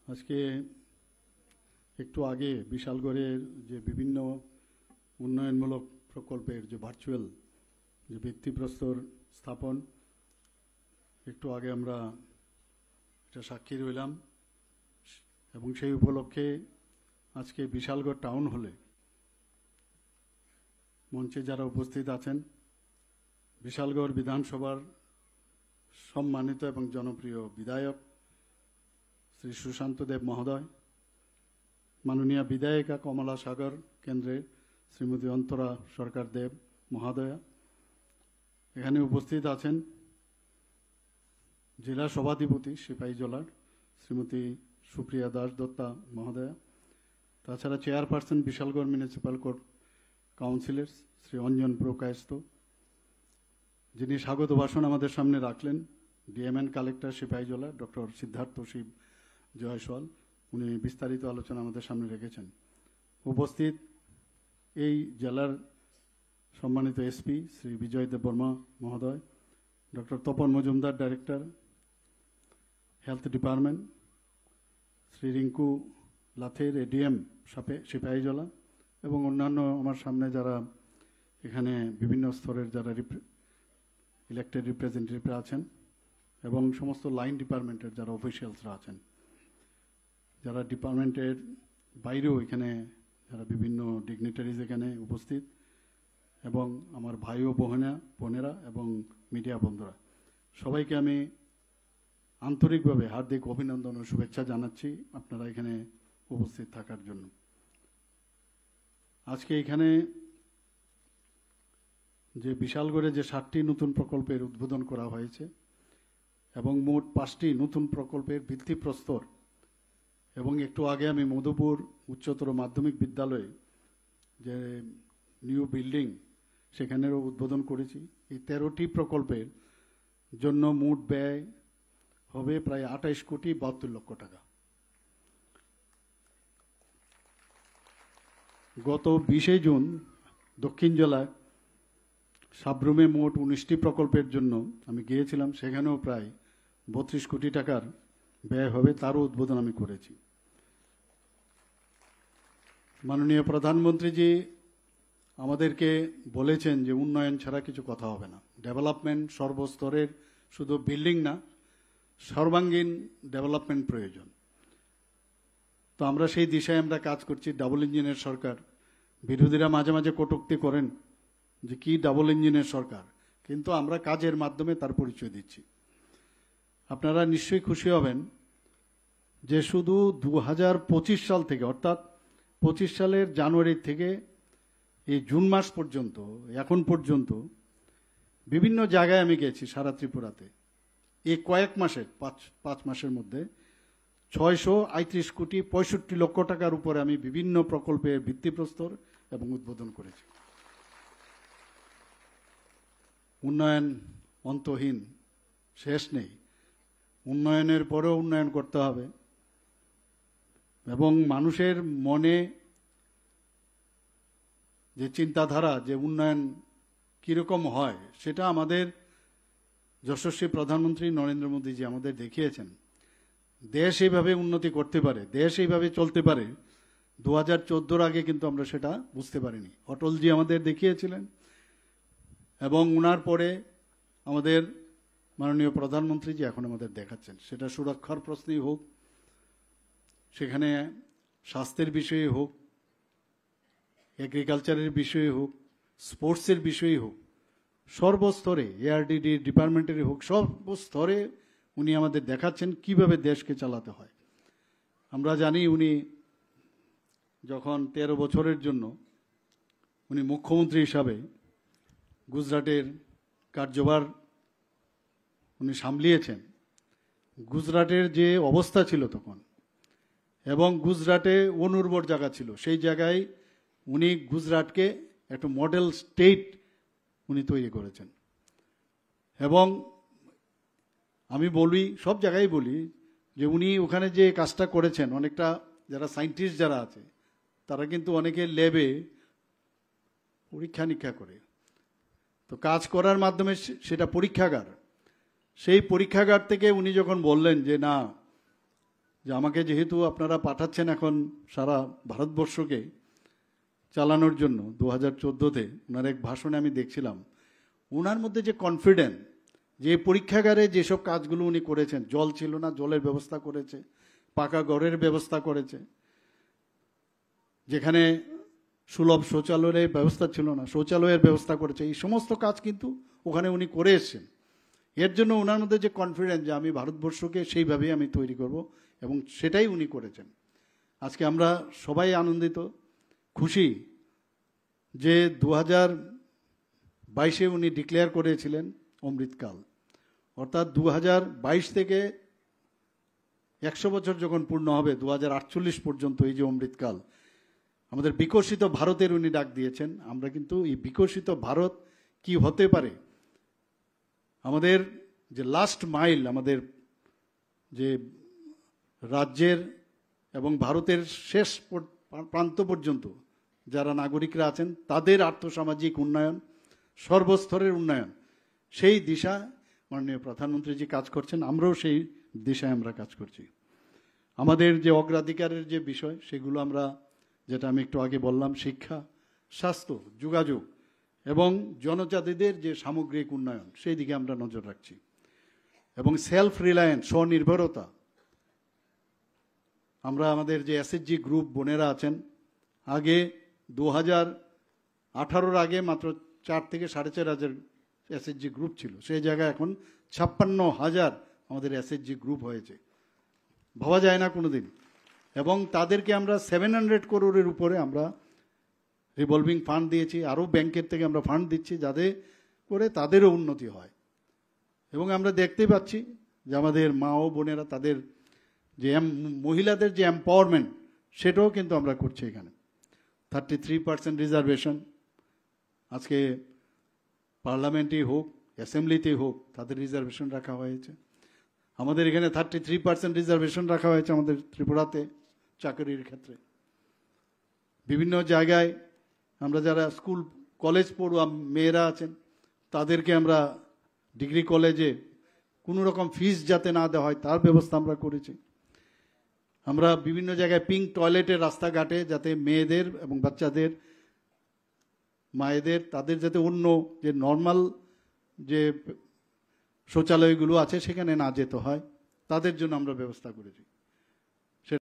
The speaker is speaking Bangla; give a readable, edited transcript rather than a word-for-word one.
আজকে একটু আগে বিশালগড়ের যে বিভিন্ন উন্নয়নমূলক প্রকল্পের যে ভার্চুয়াল যে ভিত্তিপ্রস্তর স্থাপন একটু আগে আমরা এটা সাক্ষী রইলাম এবং সেই উপলক্ষে আজকে বিশালগড় টাউন হলে মঞ্চে যারা উপস্থিত আছেন বিশালগড় বিধানসভার সম্মানিত এবং জনপ্রিয় বিধায়ক শ্রী সুশান্ত দেব মহোদয়, মাননীয় বিধায়িকা কমলা সাগর কেন্দ্রের শ্রীমতী অন্তরা সরকার দেব মহোদয়া, এখানে উপস্থিত আছেন জেলা সভাধিপতি সিপাহীজলার শ্রীমতী সুপ্রিয়া দাস দত্তা মহোদয়া, তাছাড়া chairperson Bishalgarh municipal court councillor Shri Anjan Prakayastha, যিনি স্বাগত ভাষণ আমাদের সামনে রাখলেন DM and collector Sepahijala doctor Siddharth Shiv Jaiswal, উনি বিস্তারিত আলোচনা আমাদের সামনে রেখেছেন। উপস্থিত এই জেলার সম্মানিত এসপি শ্রী বিজয় দেববর্মা মহোদয়, doctor Tapan Majumdar director health department, Shri Rinku Lather ADM Sepahijala এবং অন্যান্য আমার সামনে যারা এখানে বিভিন্ন স্তরের যারা ইলেক্টেড রিপ্রেজেন্টেটিভরা আছেন এবং সমস্ত লাইন ডিপার্টমেন্টের যারা অফিসিয়ালসরা আছেন, যারা ডিপার্টমেন্টের বাইরেও এখানে যারা বিভিন্ন ডিগনিটারিজ এখানে উপস্থিত এবং আমার ভাই ও বোনেরা এবং মিডিয়া বন্ধুরা, সবাইকে আমি আন্তরিকভাবে হার্দিক অভিনন্দন ও শুভেচ্ছা জানাচ্ছি আপনারা এখানে উপস্থিত থাকার জন্য। আজকে এখানে যে বিশালগড়ে যে 7টি নতুন প্রকল্পের উদ্বোধন করা হয়েছে এবং মোট 5টি নতুন প্রকল্পের ভিত্তিপ্রস্তর এবং একটু আগে আমি মধুপুর উচ্চতর মাধ্যমিক বিদ্যালয়ে যে নিউ বিল্ডিং সেখানেরও উদ্বোধন করেছি। এই 13টি প্রকল্পের জন্য মোট ব্যয় হবে প্রায় 28,72,00,000 টাকা। গত 20 জুন দক্ষিণ জেলায় সাবরুমে মোট 19টি প্রকল্পের জন্য আমি গিয়েছিলাম, সেখানেও প্রায় 32 কোটি টাকার ব্যয় হবে, তারও উদ্বোধন আমি করেছি। মাননীয় প্রধানমন্ত্রীজি আমাদেরকে বলেছেন যে উন্নয়ন ছাড়া কিছু কথা হবে না, ডেভেলপমেন্ট সর্বস্তরের, শুধু বিল্ডিং না, সর্বাঙ্গীন ডেভেলপমেন্ট প্রয়োজন। তো আমরা সেই দিশায় আমরা কাজ করছি। ডাবল ইঞ্জিনের সরকার, বিরোধীরা মাঝে মাঝে কটূক্তি করেন যে কি ডাবল ইঞ্জিনের সরকার, কিন্তু আমরা কাজের মাধ্যমে তার পরিচয় দিচ্ছি। আপনারা নিশ্চয়ই খুশি হবেন যে শুধু 2025 সাল থেকে, অর্থাৎ 25 সালের জানুয়ারি থেকে এই জুন মাস পর্যন্ত, এখন পর্যন্ত বিভিন্ন জায়গায় আমি গেছি সারা ত্রিপুরাতে। এই কয়েক মাসে, 5 মাসের মধ্যে 635,65,00,000 টাকার উপরে আমি বিভিন্ন প্রকল্পের ভিত্তিপ্রস্তর এবং উদ্বোধন করেছি। উন্নয়ন অন্তহীন, শেষ নেই, উন্নয়নের পরেও উন্নয়ন করতে হবে এবং মানুষের মনে যে চিন্তাধারা যে উন্নয়ন কীরকম হয় সেটা আমাদের যশস্বী প্রধানমন্ত্রী নরেন্দ্র মোদীজি আমাদের দেখিয়েছেন। দেশ এইভাবে উন্নতি করতে পারে, দেশ এইভাবে চলতে পারে, 2014 আগে কিন্তু আমরা সেটা বুঝতে পারিনি। অটলজি আমাদের দেখিয়েছিলেন এবং উনার পরে আমাদের মাননীয় প্রধানমন্ত্রীজি এখন আমাদের দেখাচ্ছেন। সেটা সুরক্ষার প্রশ্নেই হোক, সেখানে স্বাস্থ্যের বিষয়ে হোক, এগ্রিকালচারের বিষয়ে হোক, স্পোর্টসের বিষয়ে হোক, সর্বস্তরে, এআরডিডি ডিপার্টমেন্টের হোক, সর্বস্তরে উনি আমাদের দেখাচ্ছেন কিভাবে দেশকে চালাতে হয়। আমরা জানি উনি যখন 13 বছরের জন্য উনি মুখ্যমন্ত্রী হিসাবে গুজরাটের কার্যভার উনি সামলিয়েছেন, গুজরাটের যে অবস্থা ছিল তখন এবং গুজরাটে অনুর্বর জায়গা ছিল, সেই জায়গায় উনি গুজরাটকে একটা মডেল স্টেট উনি তৈরি করেছেন। এবং আমি বলি, সব জায়গায় বলি যে উনি ওখানে যে কাজটা করেছেন, অনেকটা যারা সায়েন্টিস্ট যারা আছে তারা কিন্তু অনেকে ল্যাবে পরীক্ষা নিরীক্ষা করে, তো কাজ করার মাধ্যমে সেটা পরীক্ষাগার, সেই পরীক্ষাগার থেকে উনি যখন বললেন যে না, যে আমাকে যেহেতু আপনারা পাঠাচ্ছেন এখন সারা ভারতবর্ষকে চালানোর জন্য 2014-তে ওনার এক ভাষণে আমি দেখছিলাম ওনার মধ্যে যে কনফিডেন্স, যে পরীক্ষাগারে যেসব কাজগুলো উনি করেছেন, জল ছিল না, জলের ব্যবস্থা করেছে, পাকা ঘরের ব্যবস্থা করেছে, যেখানে সুলভ শৌচালয়ের ব্যবস্থা ছিল না শৌচালয়ের ব্যবস্থা করেছে। এই সমস্ত কাজ কিন্তু ওখানে উনি করে এসছেন। এর জন্য ওনার মধ্যে যে কনফিডেন্স যে আমি ভারতবর্ষকে সেইভাবেই আমি তৈরি করব, এবং সেটাই উনি করেছেন। আজকে আমরা সবাই আনন্দিত, খুশি যে 2022-এ উনি ডিক্লেয়ার করেছিলেন অমৃতকাল, অর্থাৎ 2022 থেকে 100 বছর যখন পূর্ণ হবে 2048 পর্যন্ত এই যে অমৃতকাল, আমাদের বিকশিত ভারতের উনি ডাক দিয়েছেন। আমরা কিন্তু এই বিকশিত ভারত কি হতে পারে, আমাদের যে লাস্ট মাইল, আমাদের যে রাজ্যের এবং ভারতের শেষ প্রান্ত পর্যন্ত যারা নাগরিকরা আছেন তাদের আর্থসামাজিক উন্নয়ন, সর্বস্তরের উন্নয়ন, সেই দিশা মাননীয় প্রধানমন্ত্রী যে কাজ করছেন, আমরাও সেই দিশায় আমরা কাজ করছি। আমাদের যে অগ্রাধিকারের যে বিষয় সেগুলো আমরা, যেটা আমি একটু আগে বললাম, শিক্ষা, স্বাস্থ্য, যোগাযোগ এবং জনজাতিদের যে সামগ্রিক উন্নয়ন, সেই দিকে আমরা নজর রাখছি। এবং সেলফ রিলায়েন্স, স্বনির্ভরতা, আমরা আমাদের যে এসএইচজি গ্রুপ বোনেরা আছেন, আগে 2018-র আগে মাত্র 4 থেকে 4,500 এসএইচজি গ্রুপ ছিল, সেই জায়গায় এখন 56,000 আমাদের এসএইচজি গ্রুপ হয়েছে। ভাবা যায় না কোনোদিন। এবং তাদেরকে আমরা 700 করোড়ের উপরে আমরা রিভলভিং ফান্ড দিয়েছি, আরও ব্যাংকের থেকে আমরা ফান্ড দিচ্ছি যাতে করে তাদেরও উন্নতি হয়। এবং আমরা দেখতেই পাচ্ছি যে আমাদের মা ও বোনেরা তাদের যে মহিলাদের যে এম্পাওয়ারমেন্ট, সেটাও কিন্তু আমরা করছি। এখানে 33% রিজার্ভেশন, আজকে পার্লামেন্টেই হোক, অ্যাসেম্বলিতেই হোক, তাদের রিজার্ভেশন রাখা হয়েছে। আমাদের এখানে 33% রিজার্ভেশন রাখা হয়েছে আমাদের ত্রিপুরাতে চাকরির ক্ষেত্রে। বিভিন্ন জায়গায় আমরা যারা স্কুল কলেজ পড়ুয়া মেয়েরা আছেন তাদেরকে আমরা ডিগ্রি কলেজে কোনো রকম ফিস যাতে না দেওয়া হয় তার ব্যবস্থা আমরা করেছি। আমরা বিভিন্ন জায়গায় পিঙ্ক টয়লেটের রাস্তাঘাটে যাতে মেয়েদের এবং বাচ্চাদের, মায়েদের, তাদের যাতে অন্য যে নর্মাল যে শৌচালয়গুলো আছে সেখানে না যেতে হয়, তাদের জন্য আমরা ব্যবস্থা করেছি।